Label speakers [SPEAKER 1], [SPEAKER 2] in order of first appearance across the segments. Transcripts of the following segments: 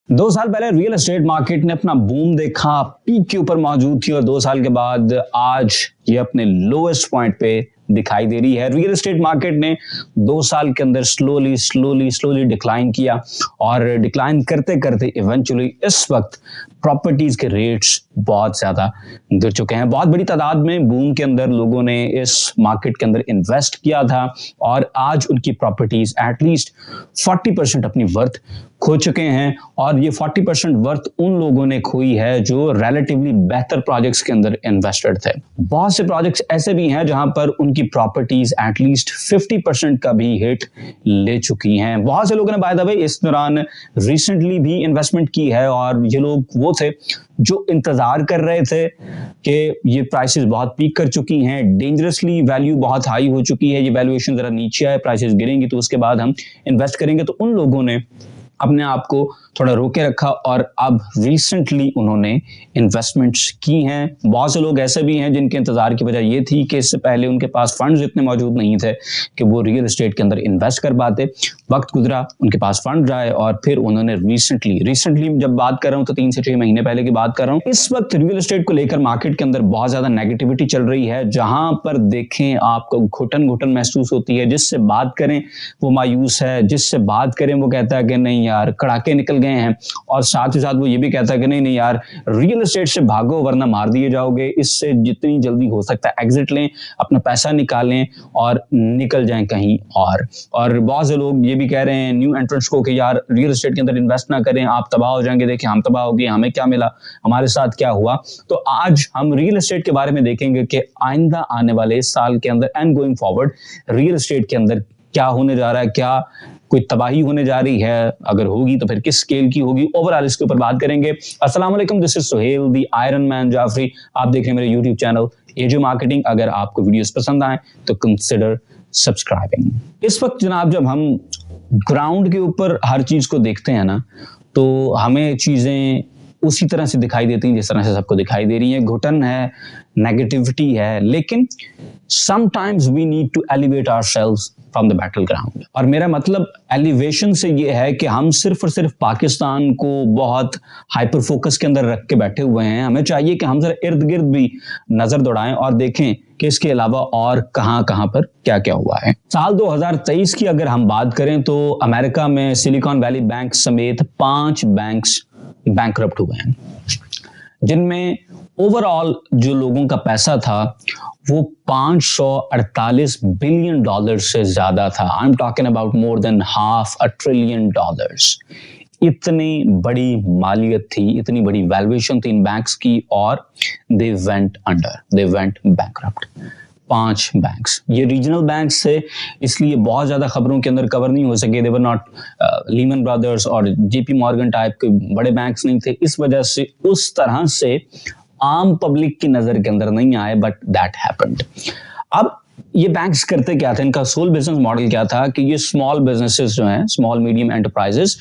[SPEAKER 1] 2 साल पहले real estate market ने अपना बूम देखा, पीक के ऊपर मौजूद थी और 2 साल के बाद आज ये अपने लोएस्ट पॉइंट पे दिखाई दे रही है। रियल एस्टेट मार्केट ने 2 साल के अंदर स्लोली डिक्लाइन किया और डिक्लाइन करते करते इवेंचुअली इस वक्त प्रॉपर्टीज के रेट्स बहुत ज्यादा गिर चुके हैं। बहुत बड़ी तादाद में बूम के अंदर लोगों ने इस मार्केट के अंदर इन्वेस्ट किया था और आज उनकी प्रॉपर्टीज एटलीस्ट 40% अपनी वर्थ खो चुके हैं और ये 40% वर्थ उन लोगों ने खोई है जो रिलेटिवली बेहतर प्रोजेक्ट्स के अंदर इन्वेस्टेड थे। बहुत से प्रोजेक्ट्स ऐसे भी हैं जहां पर उनकी प्रॉपर्टीज एटलीस्ट 50% का भी हिट ले चुकी हैं। बहुत से लोगों ने बाय द वे इस दौरान रिसेंटली भी इन्वेस्टमेंट की है और ये लोग वो थे जो इंतजार कर रहे थे कि ये प्राइसेस बहुत पीक कर चुकी हैं, डेंजरसली वैल्यू बहुत हाई हो चुकी है, ये वैल्यूएशन जरा नीचे आए, प्राइसेस गिरेंगी तो उसके बाद हम इन्वेस्ट करेंगे। तो उन लोगों ने अपने आप को थोड़ा रोके रखा और अब रिसेंटली उन्होंने इन्वेस्टमेंट्स की हैं। बहुत से लोग ऐसे भी हैं जिनके इंतजार की वजह ये थी कि इससे पहले उनके पास फंड्स इतने मौजूद नहीं थे कि वो रियल एस्टेट के अंदर इन्वेस्ट कर पाते। वक्त गुजरा, उनके पास फंड आए और फिर उन्होंने रिसेंटली जब बात कर रहा हूँ तो 3 से 6 महीने पहले की बात कर रहा हूँ। इस वक्त रियल एस्टेट को लेकर मार्केट के अंदर बहुत ज्यादा नेगेटिविटी चल रही है, जहां पर देखें आपको घुटन महसूस होती है। जिससे बात करें वो मायूस है, जिससे बात करें वो कहता है कि नहीं यार कड़ाके निकल गए हैं, और साथ ही साथ वो ये भी कहता है कि नहीं यार रियल एस्टेट से भागो वरना मार दिए जाओगे, इससे जितनी जल्दी हो सकता है एग्जिट लें, अपना पैसा निकालें और निकल जाएं कहीं और बहुत से लोग ये भी कह रहे हैं न्यू एंट्रेंट्स को कि यार रियल एस्टेट के अंदर इन्वेस्ट ना करें, आप तबाह हो जाएंगे। देखिए हम तबाह हो गए, हमें क्या मिला, हमारे साथ क्या हुआ। तो आज हम रियल एस्टेट के बारे में देखेंगे कि आइंदा आने वाले साल के अंदर and going forward real estate के अंदर क्या होने जा रहा है, क्या कोई तबाही होने जा रही है, अगर होगी तो फिर किस स्केल की होगी, ओवरऑल इसके ऊपर बात करेंगे। अस्सलाम वालेकुम, this is Suhail the iron man Jafri. आप देख रहे हैं मेरे यूट्यूब चैनल एजो मार्केटिंग। अगर आपको वीडियोस पसंद आए तो कंसिडर सब्सक्राइबिंग। इस वक्त जनाब जब हम ग्राउंड के ऊपर हर चीज को देखते हैं ना, तो हमें चीजें उसी तरह से दिखाई देती हैं जिस तरह से सबको दिखाई दे रही है। घुटन है, नेगेटिविटी है, लेकिन sometimes we need to elevate ourselves from the battle ground. और मेरा मतलब एलिवेशन से ये है कि हम सिर्फ और सिर्फ पाकिस्तान को बहुत हाइपर फोकस के अंदर रख के बैठे हुए हैं। हमें चाहिए कि हम जरा इर्द गिर्द भी नजर दौड़ाएं और देखें कि इसके अलावा और कहां पर क्या क्या हुआ है। साल 2023 की अगर हम बात करें तो अमेरिका में सिलिकॉन वैली बैंक समेत 5 बैंक्स बैंकरप्ट हुए हैं, जिनमें ओवरऑल जो लोगों का पैसा था वो $548 बिलियन से ज्यादा था। I am talking about more than $500 billion. इतनी बड़ी मालियत थी, इतनी बड़ी वैल्यूएशन थी इन बैंक्स की और दे वेंट बैंकरप्ट। 5 बैंक्स, ये रीजनल बैंक्स थे, इसलिए बहुत ज्यादा खबरों के अंदर कवर नहीं हो सके। दे वर नॉट लीमन ब्रदर्स और जेपी मॉर्गन टाइप के बड़े बैंक्स नहीं थे, इस वजह से उस तरह से आम पब्लिक की नजर के अंदर नहीं आए, बट दैट हैपेंड। अब ये बैंक्स करते क्या थे, इनका सोल बिजनेस मॉडल क्या था कि ये स्मॉल बिजनेसेस जो हैं, स्मॉल मीडियम एंटरप्राइजेस,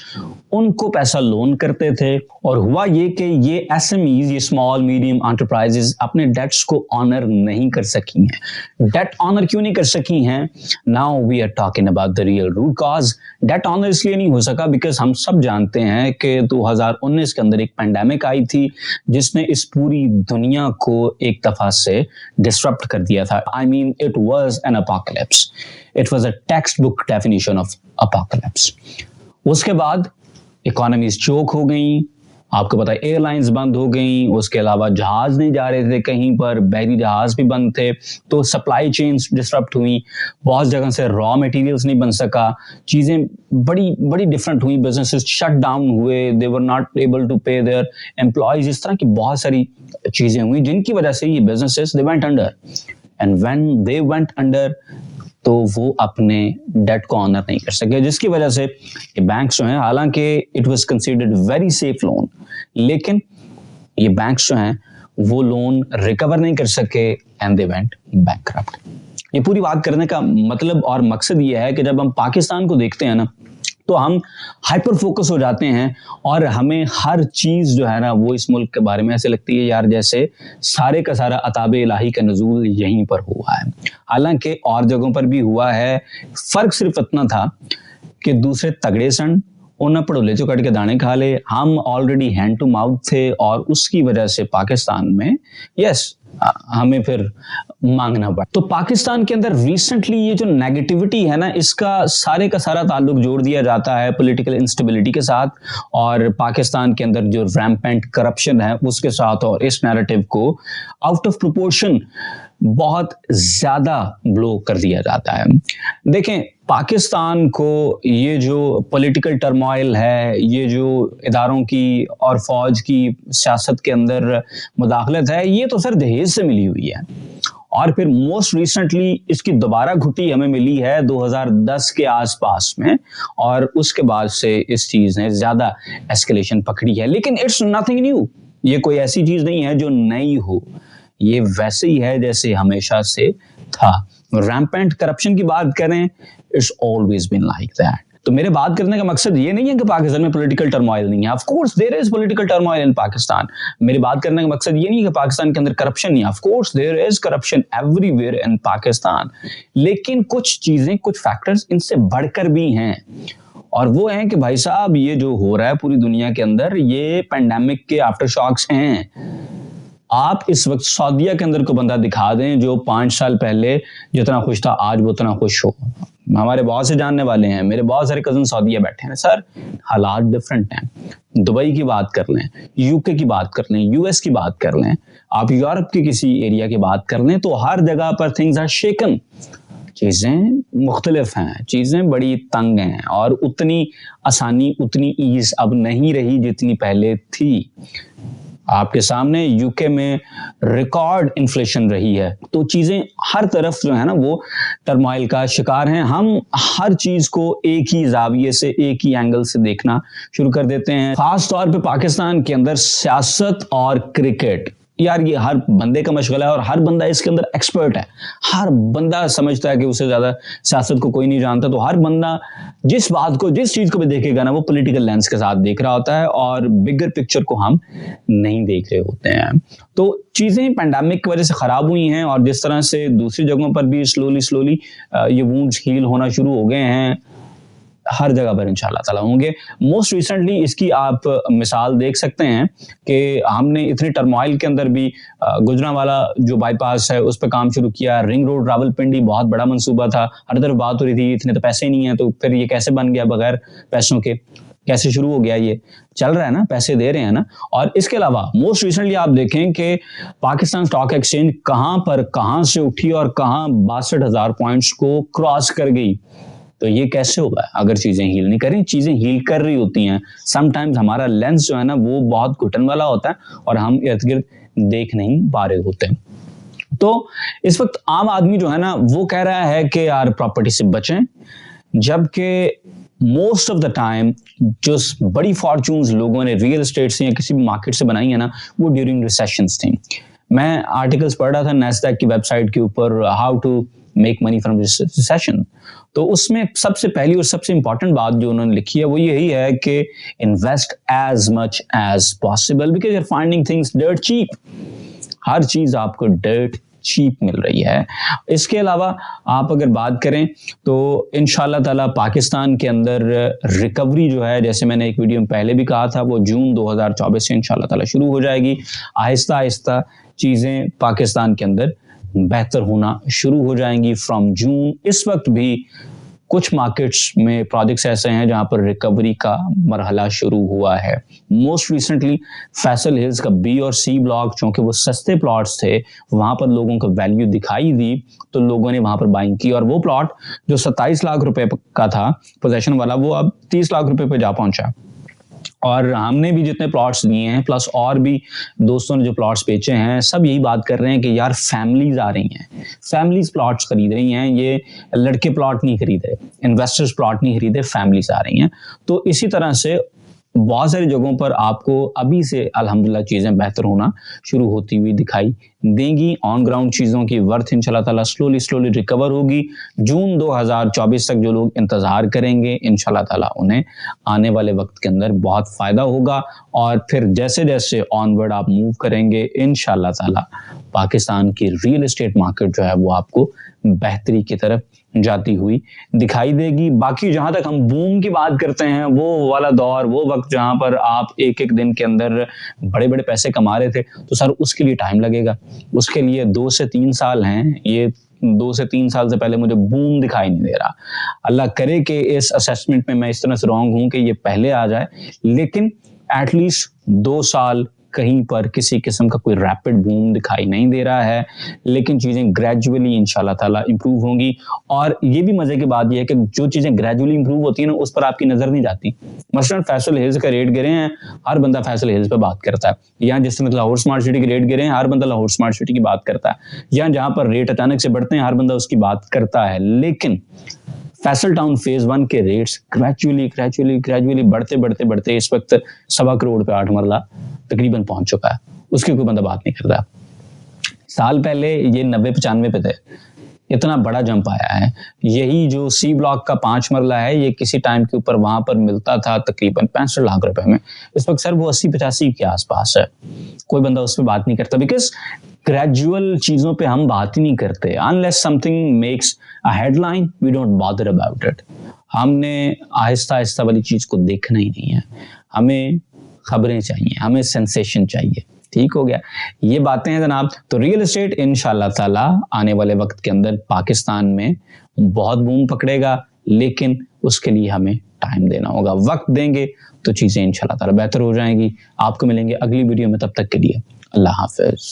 [SPEAKER 1] उनको पैसा लोन करते थे। और हुआ ये कि ये एसएमईज, ये स्मॉल मीडियम एंटरप्राइजेस अपने डेट्स को ऑनर नहीं कर सकी हैं। डेट ऑनर क्यों नहीं कर सकी हैं? Now we are talking about the real root cause. Debt honour इसलिए नहीं हो सका बिकॉज हम सब जानते हैं कि 2019 के अंदर एक पैंडेमिक आई थी जिसने इस पूरी दुनिया को एक दफा से डिसरप्ट कर दिया था। I mean it was an apocalypse. It was a textbook definition of apocalypse. उसके बाद इकोनॉमीज चोक हो गई, आपको पता है एयरलाइंस बंद हो गई, उसके अलावा जहाज नहीं जा रहे थे कहीं पर, बहरी जहाज भी बंद थे, तो सप्लाई चेन्स डिसरप्ट हुई, बहुत जगह से रॉ मटेरियल्स नहीं बन सका, चीज़ें बड़ी डिफरेंट हुई, बिजनेसेस शट डाउन हुए, दे वर नॉट एबल टू पे देयर एम्प्लॉयज। इस तरह की बहुत सारी चीज़ें हुई जिनकी वजह से ये businesses they went under. And when they went under तो वो अपने डेट को ऑनर नहीं कर सके, जिसकी वजह से ये बैंक्स जो हैं, हालांकि it was considered very safe loan, लेकिन ये बैंक्स जो हैं वो लोन रिकवर नहीं कर सके एंड दे वेंट बैंकरप्ट। ये पूरी बात करने का मतलब और मकसद ये है कि जब हम पाकिस्तान को देखते हैं ना, तो हम हाइपर फोकस हो जाते हैं और हमें हर चीज जो है ना वो इस मुल्क के बारे में ऐसे लगती है यार जैसे सारे का सारा अताब इलाही का नुज़ूल यहीं पर हुआ है। हालांकि और जगहों पर भी हुआ है, फर्क सिर्फ इतना था कि दूसरे तगड़े सन उन्हें पड़ोले जो कट के दाने खा ले, हम ऑलरेडी हैंड टू माउथ थे और उसकी वजह से पाकिस्तान में यस हमें फिर मांगना पड़ा। तो पाकिस्तान के अंदर रिसेंटली ये जो नेगेटिविटी है ना, इसका सारे का सारा ताल्लुक जोड़ दिया जाता है पॉलिटिकल इंस्टेबिलिटी के साथ और पाकिस्तान के अंदर जो रैम्पेंट करप्शन है उसके साथ, और इस नैरेटिव को आउट ऑफ प्रोपोर्शन बहुत ज्यादा ब्लो कर दिया जाता है। देखें, पाकिस्तान को ये जो पॉलिटिकल टर्मोइल है, ये जो इदारों की और फौज की सियासत के अंदर मुदाखलत है, ये तो सर दहेज से मिली हुई है। और फिर मोस्ट रिसेंटली इसकी दोबारा घुटी हमें मिली है 2010 के आसपास में, और उसके बाद से इस चीज ने ज्यादा एस्केलेशन पकड़ी है। लेकिन इट्स नथिंग न्यू, ये कोई ऐसी चीज नहीं है जो नई हो, ये वैसे ही है जैसे हमेशा से था। रैम्पेंट करप्शन की बात करें, it's always been like that. तो मेरे बात करने का मकसद ये नहीं है कि पाकिस्तान में पॉलिटिकल टर्मोइल नहीं है, of course there is political turmoil in Pakistan. मेरी बात करने का मकसद ये नहीं है कि पाकिस्तान के अंदर करप्शन नहीं है, of course there is corruption everywhere in Pakistan. लेकिन कुछ चीजें, कुछ फैक्टर्स इनसे बढ़कर भी हैं, और वो है कि भाई साहब ये जो हो रहा है पूरी दुनिया के अंदर, ये पैंडेमिक के आफ्टर शॉक्स हैं। आप इस वक्त सऊदीया के अंदर को बंदा दिखा दें जो 5 साल पहले जितना खुश था आज वो उतना खुश हो। हमारे बहुत से जानने वाले हैं, मेरे बहुत सारे कजन सऊदीया बैठे हैं सर, हालात डिफरेंट हैं। दुबई की बात कर लें, यूके की बात कर लें, यूएस की बात कर लें, आप यूरोप के किसी एरिया की बात कर लें, तो हर जगह पर थिंग्स आर शेकन। चीजें मुख्तलिफ हैं, चीजें बड़ी तंग हैं, और उतनी आसानी, उतनी ईज अब नहीं रही जितनी पहले थी। आपके सामने यूके में रिकॉर्ड इन्फ्लेशन रही है, तो चीजें हर तरफ जो है ना वो टर्मोइल का शिकार हैं। हम हर चीज को एक ही जाविये से, एक ही एंगल से देखना शुरू कर देते हैं। खास तौर पे पाकिस्तान के अंदर सियासत और क्रिकेट, यार ये हर बंदे का मशगला है और हर बंदा इसके अंदर एक्सपर्ट है। हर बंदा समझता है कि उससे ज्यादा सियासत को कोई नहीं जानता, तो हर बंदा जिस बात को, जिस चीज को भी देखेगा ना, वो पॉलिटिकल लेंस के साथ देख रहा होता है और बिगर पिक्चर को हम नहीं देख रहे होते हैं। तो चीजें पैंडेमिक की वजह से खराब हुई हैं, और जिस तरह से दूसरी जगहों पर भी स्लोली ये वुंड्स हील होना शुरू हो गए हैं, हर जगह पर इंशाल्लाह ताला होंगे। मोस्ट रिसेंटली इसकी आप मिसाल देख सकते हैं कि हमने इतनी टर्मोइल के अंदर भी गुजरांवाला जो बाईपास है उस पर काम शुरू किया। रिंग रोड रावलपिंडी बहुत बड़ा मंसूबा था, हर तरफ बात हो रही थी, इतने तो पैसे नहीं है, तो फिर ये कैसे बन गया बगैर पैसों के, कैसे शुरू हो गया, ये चल रहा है ना, पैसे दे रहे हैं ना। और इसके अलावा मोस्ट रिसेंटली आप देखें कि पाकिस्तान स्टॉक एक्सचेंज कहां से उठी और कहां 62,000 पॉइंट्स को क्रॉस कर गई। तो ये कैसे होगा अगर चीजें हील नहीं करें? चीजें हील कर रही होती हैं। समटाइम्स हमारा लेंस जो है ना वो बहुत घुटन वाला होता है और हम इर्द गिर्द देख नहीं पा रहे होते। तो इस वक्त आम आदमी जो है ना वो कह रहा है कि यार प्रॉपर्टी से बचें, जबकि मोस्ट ऑफ द टाइम जो बड़ी फॉर्चून्स लोगों ने रियल एस्टेट से या किसी भी मार्केट से बनाई है ना, वो ड्यूरिंग रिसेशंस थी। मैं आर्टिकल्स पढ़ रहा था नैस्डैक की वेबसाइट के ऊपर, how to make money from recession. तो उसमें सबसे पहली और सबसे इंपॉर्टेंट बात जो उन्होंने लिखी है वो यही है कि invest as much as possible because you are finding things dirt cheap. हर चीज आपको डर्ट चीप मिल रही है। इसके अलावा आप अगर बात करें तो इंशाल्लाह ताला पाकिस्तान के अंदर रिकवरी जो है, जैसे मैंने एक वीडियो में पहले भी कहा था, वो जून 2024 से इंशाल्लाह ताला शुरू हो जाएगी। आहिस्ता आहिस्ता चीजें पाकिस्तान के अंदर बेहतर होना शुरू हो जाएंगी फ्रॉम जून। इस वक्त भी कुछ मार्केट्स में प्रोजेक्ट्स ऐसे हैं जहां पर रिकवरी का मरहला शुरू हुआ है। मोस्ट रिसेंटली फैसल हिल्स का बी और सी ब्लॉक, चूंकि वो सस्ते प्लॉट्स थे, वहां पर लोगों को वैल्यू दिखाई दी तो लोगों ने वहां पर बाइंग की, और वो प्लॉट जो 27 लाख रुपए का था पोजेशन वाला, वो अब 30 लाख रुपए पे जा पहुंचा। और हमने भी जितने प्लॉट्स दिए हैं प्लस और भी दोस्तों ने जो प्लॉट्स बेचे हैं, सब यही बात कर रहे हैं कि यार फैमिलीज आ रही हैं, फैमिलीज प्लॉट्स खरीद रही हैं। ये लड़के प्लॉट नहीं खरीदे, इन्वेस्टर्स प्लॉट नहीं खरीदे, फैमिलीज आ रही हैं। तो इसी तरह से बहुत सारी जगहों पर आपको अभी से अल्हम्दुलिल्लाह चीज़ें बेहतर होना शुरू होती हुई दिखाई देंगी। ऑन ग्राउंड चीज़ों की वर्थ इंशाल्लाह ताला स्लोली रिकवर होगी। जून 2024 तक जो लोग इंतज़ार करेंगे इंशाल्लाह ताला उन्हें आने वाले वक्त के अंदर बहुत फ़ायदा होगा, और फिर जैसे जैसे ऑनवर्ड आप मूव करेंगे इंशाल्लाह ताला पाकिस्तान की रियल एस्टेट मार्केट जो है वो आपको बेहतरी की तरफ जाती हुई दिखाई देगी। बाकी जहां तक हम बूम की बात करते हैं, वो वाला दौर, वो वक्त जहां पर आप एक एक दिन के अंदर बड़े बड़े पैसे कमा रहे थे, तो सर उसके लिए टाइम लगेगा, उसके लिए 2 से 3 साल हैं। ये 2 से 3 साल से पहले मुझे बूम दिखाई नहीं दे रहा। अल्लाह करे कि इस असेसमेंट में मैं इस तरह से रॉन्ग हूं कि ये पहले आ जाए, लेकिन एटलीस्ट 2 साल कहीं पर किसी किस्म का कोई रैपिड बूम दिखाई नहीं दे रहा है, लेकिन चीज़ें ग्रेजुअली इंशाल्लाह ताला इंप्रूव होंगी। और ये भी मजे की बात ये है कि जो चीज़ें ग्रेजुअली इंप्रूव होती है ना, उस पर आपकी नज़र नहीं जाती। मसलन फैसल हिल्स का रेट गिरे हैं, हर बंदा फैसल हिल्स पे बात करता है। या जिस तरह लाहौर स्मार्ट सिटी के रेट गिरे हैं, हर बंदा लाहौर स्मार्ट सिटी की बात करता है। या जहाँ पर रेट अचानक से बढ़ते हैं, हर बंदा उसकी बात करता है। लेकिन फैसल टाउन फेज 1 के रेट्स ग्रेजुअली बढ़ते इस वक्त 1.25 करोड़ पे 8 मरला तकरीबन पहुंच चुका है। उसकी कोई बंदा बात नहीं करता। साल पहले ये 90-95 पे थे, इतना बड़ा जंप आया है। यही जो सी ब्लॉक का 5 मरला है, ये किसी टाइम के ऊपर वहां पर मिलता था तकरीबन 65 लाख रुपए में। इस वक्त सर वो 80-85 के आसपास है। कोई बंदा उस पर बात नहीं करता, बिकॉज ग्रेजुअल चीजों पे हम बात ही नहीं करते। Unless something makes a headline, we don't bother about it. हमने आहिस्ता आहिस्ता वाली चीज को देखना ही नहीं है। हमें खबरें चाहिए, हमें सेंसेशन चाहिए। ठीक हो गया, ये बातें हैं जनाब। तो रियल एस्टेट इंशाल्लाह ताला आने वाले वक्त के अंदर पाकिस्तान में बहुत बूम पकड़ेगा, लेकिन उसके लिए हमें टाइम देना होगा। वक्त देंगे तो चीजें इंशाल्लाह ताला बेहतर हो जाएंगी। आपको मिलेंगे अगली वीडियो में, तब तक के लिए अल्लाह हाफिज।